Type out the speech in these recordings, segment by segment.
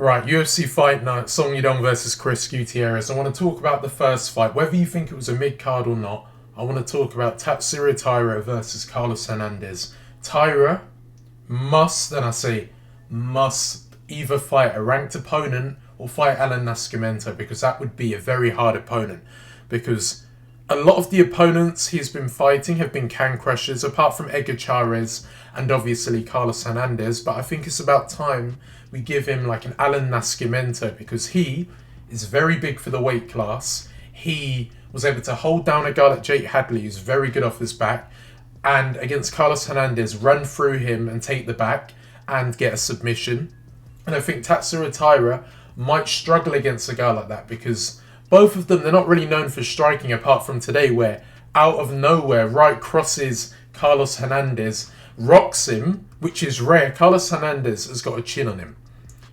Right, UFC Fight Night, Song Yadong versus Chris Gutierrez. I want to talk about the first fight. Whether you think it was a mid-card or not, I want to talk about Tatsuro Taira versus Carlos Hernandez. Taira must, and I say must, either fight a ranked opponent or fight Alan Nascimento, because that would be a very hard opponent. Because a lot of the opponents he's been fighting have been can crushers, apart from Edgar Chairez and obviously Carlos Hernandez. But I think it's about time we give him like an Alan Nascimento, because he is very big for the weight class. He was able to hold down a guy like Jake Hadley, who's very good off his back, and against Carlos Hernandez, run through him and take the back and get a submission. And I think Tatsuro Taira might struggle against a guy like that, because both of them, they're not really known for striking, apart from today, where out of nowhere, right crosses Carlos Hernandez, rocks him, which is rare. Carlos Hernandez has got a chin on him.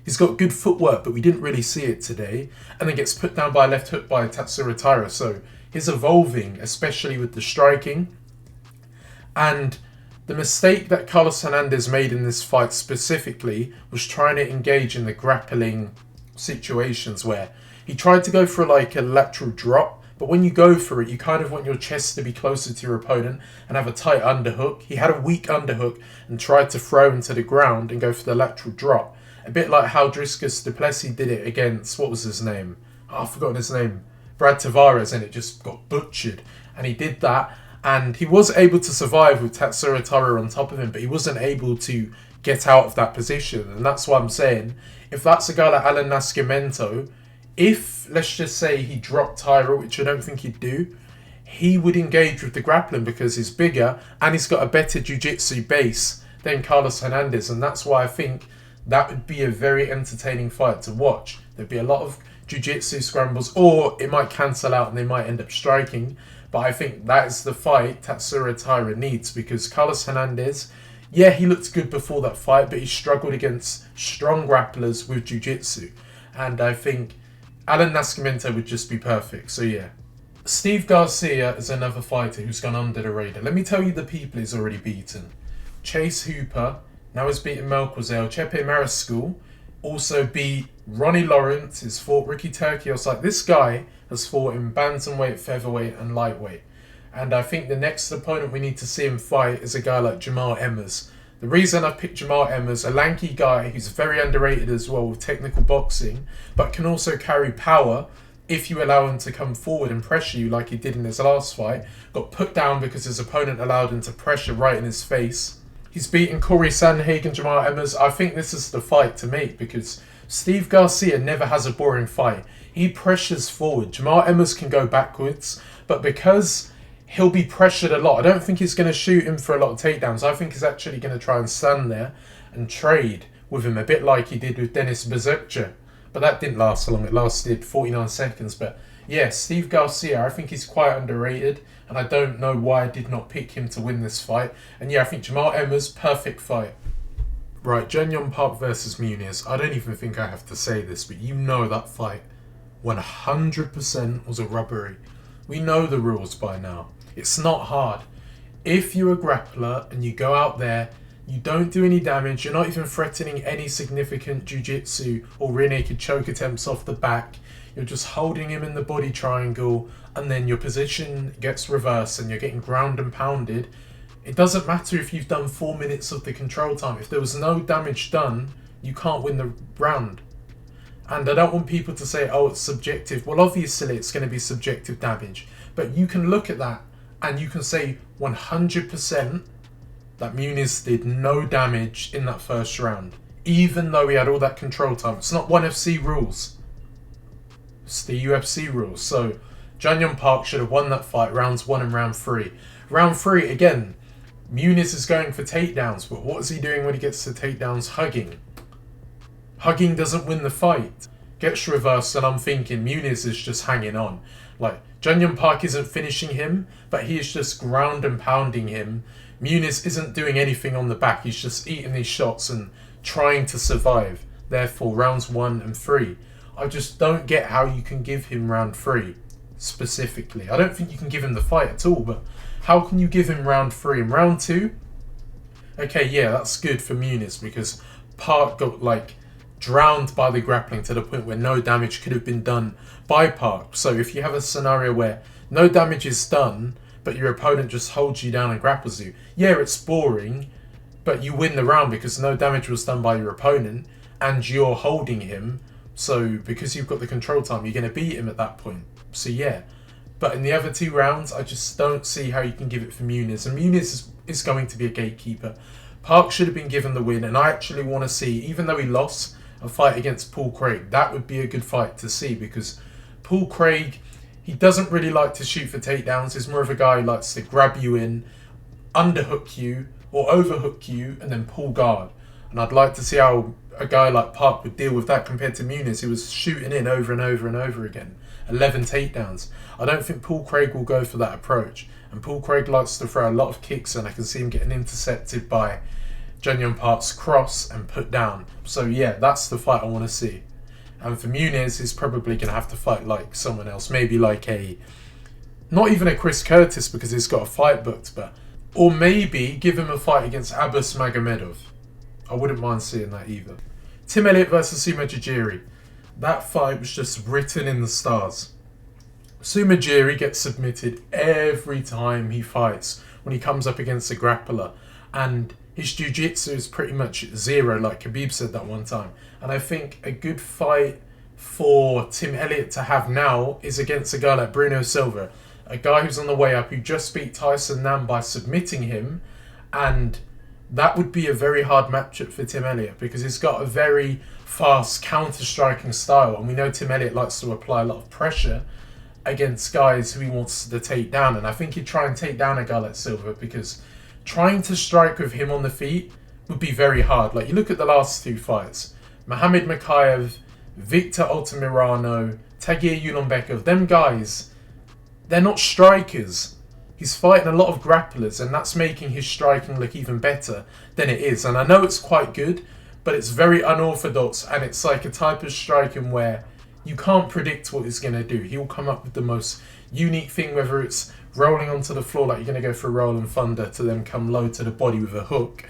He's got good footwork, but we didn't really see it today. And then gets put down by a left hook by Tatsuro Taira. So he's evolving, especially with the striking. And the mistake that Carlos Hernandez made in this fight specifically was trying to engage in the grappling situations, where he tried to go for like a lateral drop, but when you go for it, you kind of want your chest to be closer to your opponent and have a tight underhook. He had a weak underhook and tried to throw him to the ground and go for the lateral drop. A bit like how Dricus du Plessis did it against, what was his name? Oh, I've forgotten his name. Brad Tavares, and it just got butchered. And he did that, and he was able to survive with Tatsuro Taira on top of him, but he wasn't able to get out of that position. And that's why I'm saying, if that's a guy like Alan Nascimento, if, let's just say, he dropped Taira, which I don't think he'd do, he would engage with the grappling because he's bigger and he's got a better jiu-jitsu base than Carlos Hernandez. And that's why I think that would be a very entertaining fight to watch. There'd be a lot of jiu-jitsu scrambles, or it might cancel out and they might end up striking. But I think that is the fight Tatsuro Taira needs, because Carlos Hernandez, yeah, he looked good before that fight, but he struggled against strong grapplers with jiu-jitsu. And I think Alan Nascimento would just be perfect. So yeah. Steve Garcia is another fighter who's gone under the radar. Let me tell you the people he's already beaten. Chase Hooper, now he's beaten Melquizael. Chepe Mariscal also beat Ronnie Lawrence. He's fought Ricky Turcios. Like, this guy has fought in bantamweight, featherweight and lightweight. And I think the next opponent we need to see him fight is a guy like Jamal Emmers. The reason I picked Jamal Emmers, a lanky guy who's very underrated as well with technical boxing, but can also carry power if you allow him to come forward and pressure you like he did in his last fight. Got put down because his opponent allowed him to pressure right in his face. He's beaten Corey Sandhagen, Jamal Emmers. I think this is the fight to make, because Steve Garcia never has a boring fight. He pressures forward. Jamal Emmers can go backwards, but because he'll be pressured a lot, I don't think he's going to shoot him for a lot of takedowns. I think he's actually going to try and stand there and trade with him, a bit like he did with Dennis Bersercher. But that didn't last so long. It lasted 49 seconds. But yeah, Steve Garcia, I think he's quite underrated, and I don't know why I did not pick him to win this fight. And yeah, I think Jamal Emmers, perfect fight. Right, Jun Park versus Muniz. I don't even think I have to say this, but you know that fight 100% was a robbery. We know the rules by now. It's not hard. If you're a grappler and you go out there, you don't do any damage, you're not even threatening any significant jiu-jitsu or rear naked choke attempts off the back, you're just holding him in the body triangle, and then your position gets reversed and you're getting ground and pounded. It doesn't matter if you've done 4 minutes of the control time. If there was no damage done, you can't win the round. And I don't want people to say, oh, it's subjective. Well, obviously it's going to be subjective damage. But you can look at that and you can say 100% that Muniz did no damage in that first round, even though he had all that control time. It's not 1FC rules. It's the UFC rules. So Jun Park should have won that fight, rounds 1 and round 3. Round 3, again, Muniz is going for takedowns, but what is he doing when he gets to takedowns? Hugging. Hugging doesn't win the fight. Gets reversed, and I'm thinking Muniz is just hanging on. Like, Jun Park isn't finishing him, but he is just ground and pounding him. Muniz isn't doing anything on the back. He's just eating these shots and trying to survive. Therefore, rounds 1 and 3. I just don't get how you can give him round 3 specifically. I don't think you can give him the fight at all, but how can you give him round 3? And round 2? Okay, yeah, that's good for Muniz, because Park got, like, drowned by the grappling to the point where no damage could have been done by Park. So if you have a scenario where no damage is done, but your opponent just holds you down and grapples you, yeah, it's boring, but you win the round because no damage was done by your opponent and you're holding him. So because you've got the control time, you're going to beat him at that point. So yeah. But in the other 2 rounds, I just don't see how you can give it for Muniz. And Muniz is going to be a gatekeeper. Park should have been given the win. And I actually want to see, even though he lost, a fight against Paul Craig. That would be a good fight to see because Paul Craig, he doesn't really like to shoot for takedowns. He's more of a guy who likes to grab you in, underhook you, or overhook you, and then pull guard. And I'd like to see how a guy like Park would deal with that compared to Muniz, who was shooting in over and over and over again. 11 takedowns. I don't think Paul Craig will go for that approach. And Paul Craig likes to throw a lot of kicks, and I can see him getting intercepted by Jun Park's cross and put down. So yeah, that's the fight I want to see. And for Muniz, he's probably going to have to fight like someone else. Maybe like not even a Chris Curtis because he's got a fight booked, but or maybe give him a fight against Abbas Magomedov. I wouldn't mind seeing that either. Tim Elliott versus Sumudaerji. That fight was just written in the stars. Sumudaerji gets submitted every time he fights when he comes up against a grappler. And his jiu-jitsu is pretty much zero, like Khabib said that one time. And I think a good fight for Tim Elliott to have now is against a guy like Bruno Silva. A guy who's on the way up, who just beat Tyson Nam by submitting him. And that would be a very hard matchup for Tim Elliott because he's got a very fast counter-striking style. And we know Tim Elliott likes to apply a lot of pressure against guys who he wants to take down. And I think he'd try and take down a guy like Silva because trying to strike with him on the feet would be very hard. Like, you look at the last 2 fights. Mohamed Makayev, Victor Altamirano, Tagir Ulanbekov, them guys, they're not strikers. He's fighting a lot of grapplers, and that's making his striking look even better than it is. And I know it's quite good, but it's very unorthodox, and it's like a type of striking where you can't predict what he's going to do. He'll come up with the most unique thing, whether it's rolling onto the floor like you're going to go for a roll and thunder to then come low to the body with a hook.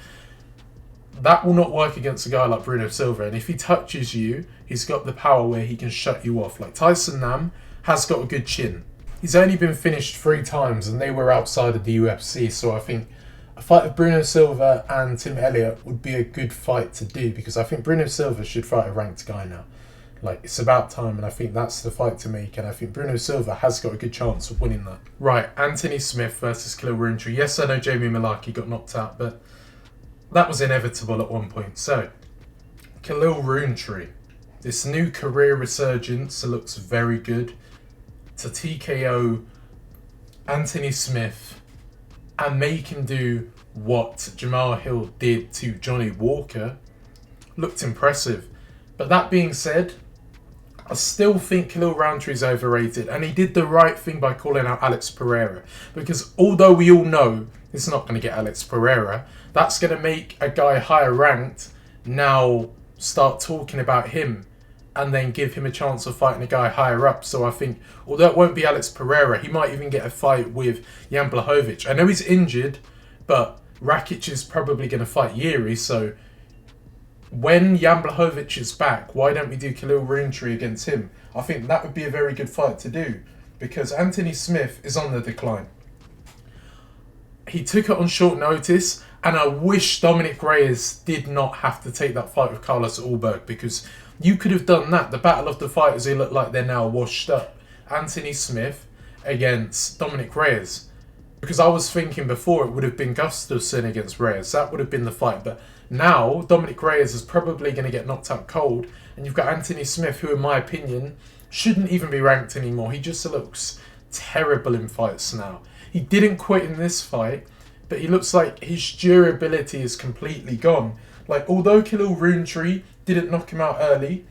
That will not work against a guy like Bruno Silva. And if he touches you, he's got the power where he can shut you off. Like Tyson Nam has got a good chin. He's only been finished 3 times and they were outside of the UFC. So I think a fight of Bruno Silva and Tim Elliott would be a good fight to do because I think Bruno Silva should fight a ranked guy now. Like, it's about time, and I think that's the fight to make, and I think Bruno Silva has got a good chance of winning that. Right, Anthony Smith versus Khalil Rountree. Yes, I know Jamie Mullarkey got knocked out, but that was inevitable at one point. So, Khalil Rountree. This new career resurgence looks very good. To TKO Anthony Smith and make him do what Jamal Hill did to Johnny Walker looked impressive. But that being said, I still think Khalil Rountree is overrated, and he did the right thing by calling out Alex Pereira, because although we all know he's not going to get Alex Pereira, that's going to make a guy higher ranked now start talking about him and then give him a chance of fighting a guy higher up. So I think, although it won't be Alex Pereira, he might even get a fight with Jan Blachowicz. I know he's injured, but Rakic is probably going to fight Yuri, so when Jan Blachowicz is back, why don't we do Khalil Rountree against him? I think that would be a very good fight to do because Anthony Smith is on the decline. He took it on short notice, and I wish Dominic Reyes did not have to take that fight with Carlos Ulberg because you could have done that. The battle of the fighters, they look like they're now washed up. Anthony Smith against Dominic Reyes. Because I was thinking before it would have been Gustafsson against Reyes. That would have been the fight, but now, Dominic Reyes is probably going to get knocked out cold. And you've got Anthony Smith, who, in my opinion, shouldn't even be ranked anymore. He just looks terrible in fights now. He didn't quit in this fight, but he looks like his durability is completely gone. Like, although Khalil Rountree didn't knock him out early,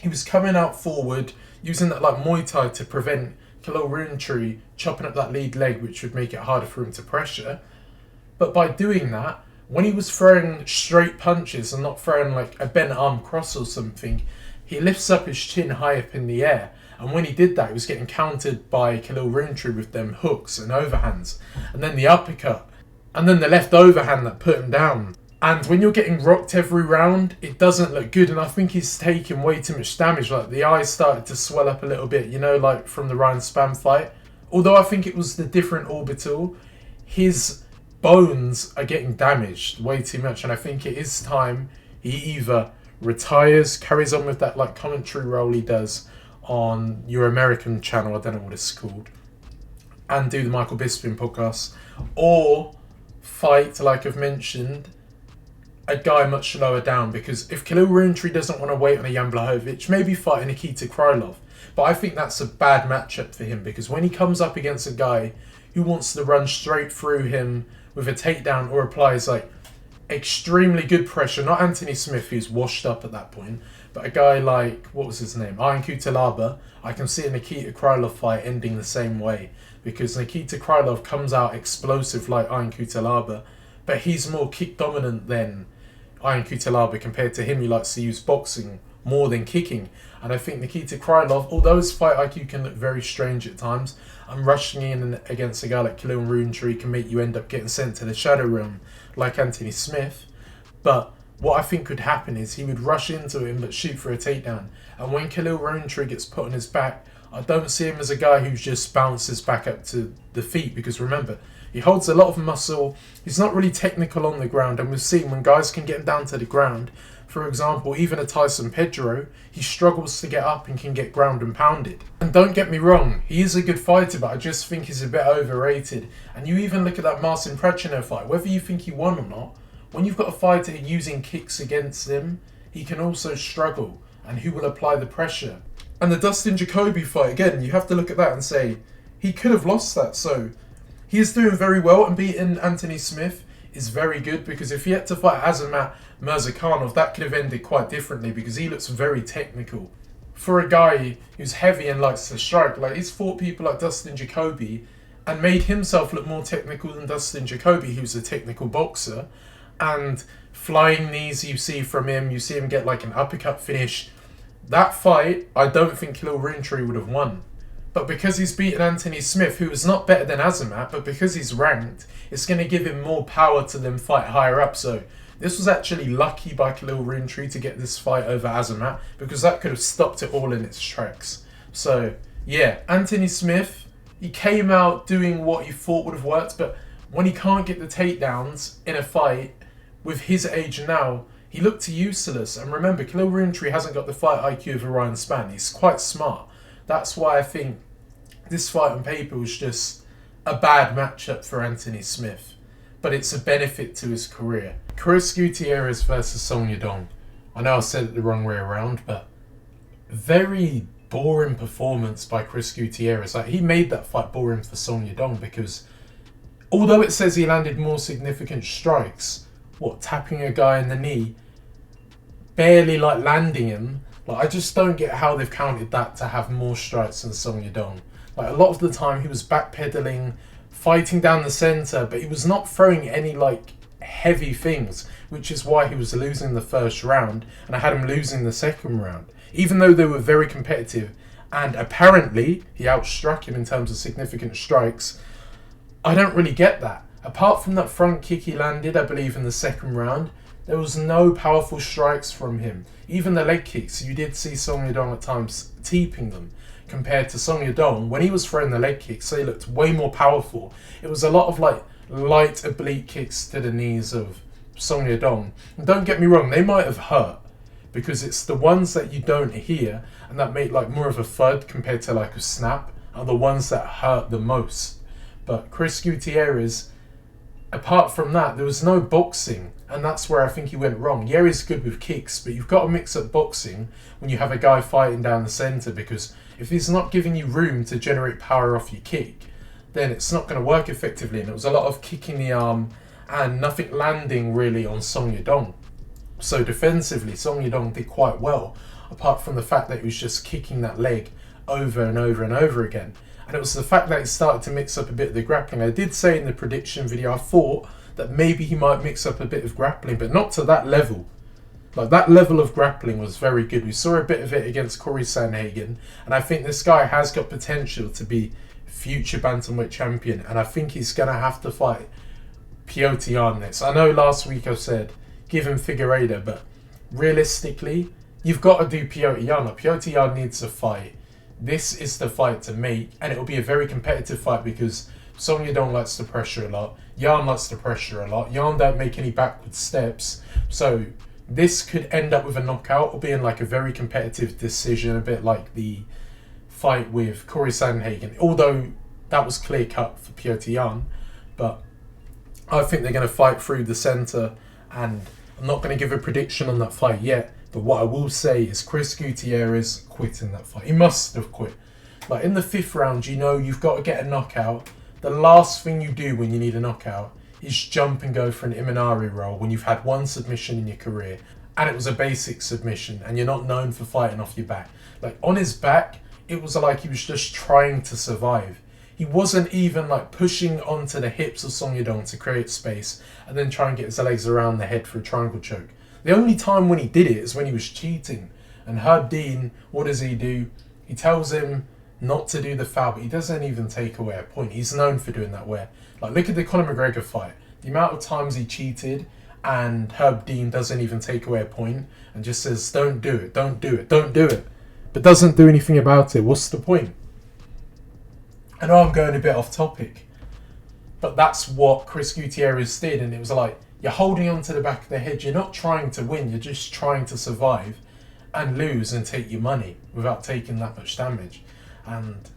he was coming out forward, using that like Muay Thai to prevent Khalil Rountree chopping up that lead leg, which would make it harder for him to pressure. But by doing that, when he was throwing straight punches and not throwing like a bent arm cross or something, he lifts up his chin high up in the air. And when he did that, he was getting countered by Khalil Rountree with them hooks and overhands. And then the uppercut. And then the left overhand that put him down. And when you're getting rocked every round, it doesn't look good. And I think he's taking way too much damage. Like, the eyes started to swell up a little bit, you know, like from the Ryan Spann fight. Although I think it was the different orbital, his bones are getting damaged way too much. And I think it is time he either retires, carries on with that like commentary role he does on your American channel, I don't know what it's called, and do the Michael Bisping podcast, or fight, like I've mentioned, a guy much lower down. Because if Khalil Rountree doesn't want to wait on a Jan Blachowicz, maybe fight Nikita Krylov. But I think that's a bad matchup for him, because when he comes up against a guy who wants to run straight through him with a takedown or applies like extremely good pressure, not Anthony Smith, who's washed up at that point, but a guy like, what was his name, Iron Kutalaba, I can see a Nikita Krylov fight ending the same way, because Nikita Krylov comes out explosive like Iron Kutalaba, but he's more kick dominant than Iron Kutalaba. Compared to him, he likes to use boxing more than kicking. And I think Nikita Krylov, although his fight IQ can look very strange at times, and rushing in against a guy like Khalil Rountree can make you end up getting sent to the shadow realm like Anthony Smith. But what I think could happen is he would rush into him but shoot for a takedown. And when Khalil Rountree gets put on his back, I don't see him as a guy who just bounces back up to the feet, because remember, he holds a lot of muscle. He's not really technical on the ground, and we've seen when guys can get him down to the ground, for example, even a Tyson Pedro, he struggles to get up and can get ground and pounded. And don't get me wrong, he is a good fighter, but I just think he's a bit overrated. And you even look at that Marcin Pracino fight, whether you think he won or not, when you've got a fighter using kicks against him, he can also struggle, and who will apply the pressure. And the Dustin Jacoby fight, again, you have to look at that and say, he could have lost that. So he is doing very well, and beating Anthony Smith is very good, because if he had to fight Azamat Murzakanov, that could have ended quite differently, because he looks very technical. For a guy who's heavy and likes to strike, like, he's fought people like Dustin Jacoby and made himself look more technical than Dustin Jacoby, who's a technical boxer. And flying knees you see from him, you see him get like an uppercut finish. That fight, I don't think Khalil Rountree would have won. But because he's beaten Anthony Smith, who is not better than Azamat, but because he's ranked, it's going to give him more power to then fight higher up. So this was actually lucky by Khalil Rountree to get this fight over Azamat, because that could have stopped it all in its tracks. So yeah, Anthony Smith, he came out doing what he thought would have worked, but when he can't get the takedowns in a fight with his age now, he looked useless. And remember, Khalil Rountree hasn't got the fight IQ of Ryan Spann. He's quite smart. That's why I think this fight on paper was just a bad matchup for Anthony Smith. But it's a benefit to his career. Chris Gutierrez versus Song Yadong. I know I said it the wrong way around, but very boring performance by Chris Gutierrez. Like, he made that fight boring for Song Yadong, because although it says he landed more significant strikes, tapping a guy in the knee, barely like landing him, like, I just don't get how they've counted that to have more strikes than Song Yadong. Like, a lot of the time he was backpedaling, fighting down the centre, but he was not throwing any like heavy things, which is why he was losing the first round, and I had him losing the second round. Even though they were very competitive, and apparently he outstruck him in terms of significant strikes, I don't really get that. Apart from that front kick he landed, I believe, in the second round, there was no powerful strikes from him. Even the leg kicks, you did see Song Yadong at times teeping them. Compared to Song Yadong, when he was throwing the leg kicks, they looked way more powerful. It was a lot of like light oblique kicks to the knees of Song Yadong. And don't get me wrong, they might have hurt, because it's the ones that you don't hear and that make like more of a thud compared to like a snap are the ones that hurt the most. But Chris Gutierrez, apart from that, there was no boxing, and that's where I think he went wrong. Yeah, he's good with kicks, but you've got to mix up boxing when you have a guy fighting down the centre, because if he's not giving you room to generate power off your kick, then it's not going to work effectively. And it was a lot of kicking the arm and nothing landing really on Song Yadong. So defensively, Song Yadong did quite well, apart from the fact that he was just kicking that leg over and over and over again. And it was the fact that he started to mix up a bit of the grappling. I did say in the prediction video, I thought that maybe he might mix up a bit of grappling, but not to that level. Like, that level of grappling was very good. We saw a bit of it against Corey Sandhagen, and I think this guy has got potential to be future bantamweight champion, and I think he's going to have to fight Piotr Jan next. I know last week I said give him Figueiredo, but realistically, you've got to do Petr Yan. Petr Yan needs a fight. This is the fight to make, and it will be a very competitive fight because Song Yadong likes to pressure a lot. Yan likes to pressure a lot. Yan don't make any backward steps. So this could end up with a knockout or being like a very competitive decision, a bit like the fight with Corey Sandhagen. Although that was clear cut for Petr Yan, but I think they're going to fight through the centre, and I'm not going to give a prediction on that fight yet. But what I will say is Chris Gutierrez quit in that fight. He must have quit. Like in the 5th round, you know you've got to get a knockout. The last thing you do when you need a knockout is jump and go for an Imanari roll when you've had one submission in your career. And it was a basic submission, and you're not known for fighting off your back. Like on his back, it was like he was just trying to survive. He wasn't even like pushing onto the hips of Song Yadong to create space and then try and get his legs around the head for a triangle choke. The only time when he did it is when he was cheating. And Herb Dean, what does he do? He tells him not to do the foul, but he doesn't even take away a point. He's known for doing that where, like, look at the Conor McGregor fight. The amount of times he cheated and Herb Dean doesn't even take away a point and just says, don't do it, don't do it, don't do it. But doesn't do anything about it. What's the point? I know I'm going a bit off topic, but that's what Chris Gutierrez did, and it was like, you're holding on to the back of the head. You're not trying to win. You're just trying to survive and lose and take your money without taking that much damage. And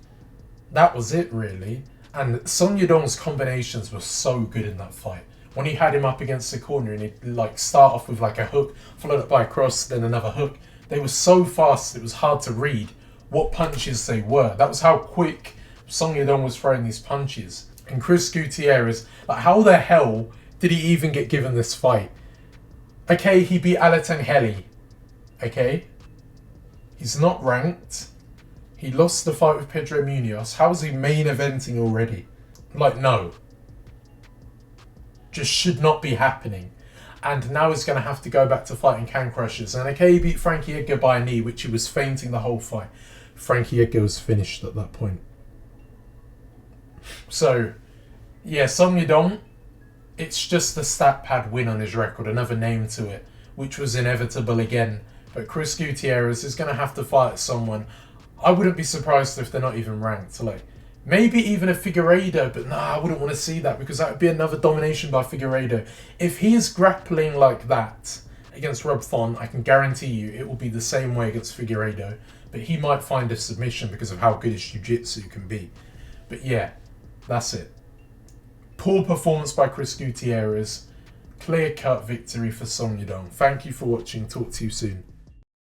that was it, really. And Song Yadong's combinations were so good in that fight. When he had him up against the corner and he'd like start off with like a hook, followed up by a cross, then another hook. They were so fast, it was hard to read what punches they were. That was how quick Song Yadong was throwing these punches. And Chris Gutierrez, like how the hell did he even get given this fight? Okay, he beat Alatangheli. Okay? He's not ranked. He lost the fight with Pedro Muniz. How is he main eventing already? Like, no. Just should not be happening. And now he's going to have to go back to fighting Can Crushers. And okay, he beat Frankie Edgar by a knee, which he was fainting the whole fight. Frankie Edgar was finished at that point. So, yeah, Song Yadong, it's just a stat pad win on his record, another name to it, which was inevitable again. But Chris Gutierrez is going to have to fight someone. I wouldn't be surprised if they're not even ranked. Like, maybe even a Figueiredo, but nah, I wouldn't want to see that because that would be another domination by Figueiredo. If he is grappling like that against Rob Font, I can guarantee you it will be the same way against Figueiredo. But he might find a submission because of how good his jiu-jitsu can be. But yeah, that's it. Poor performance by Chris Gutierrez. Clear-cut victory for Song Yadong. Thank you for watching. Talk to you soon.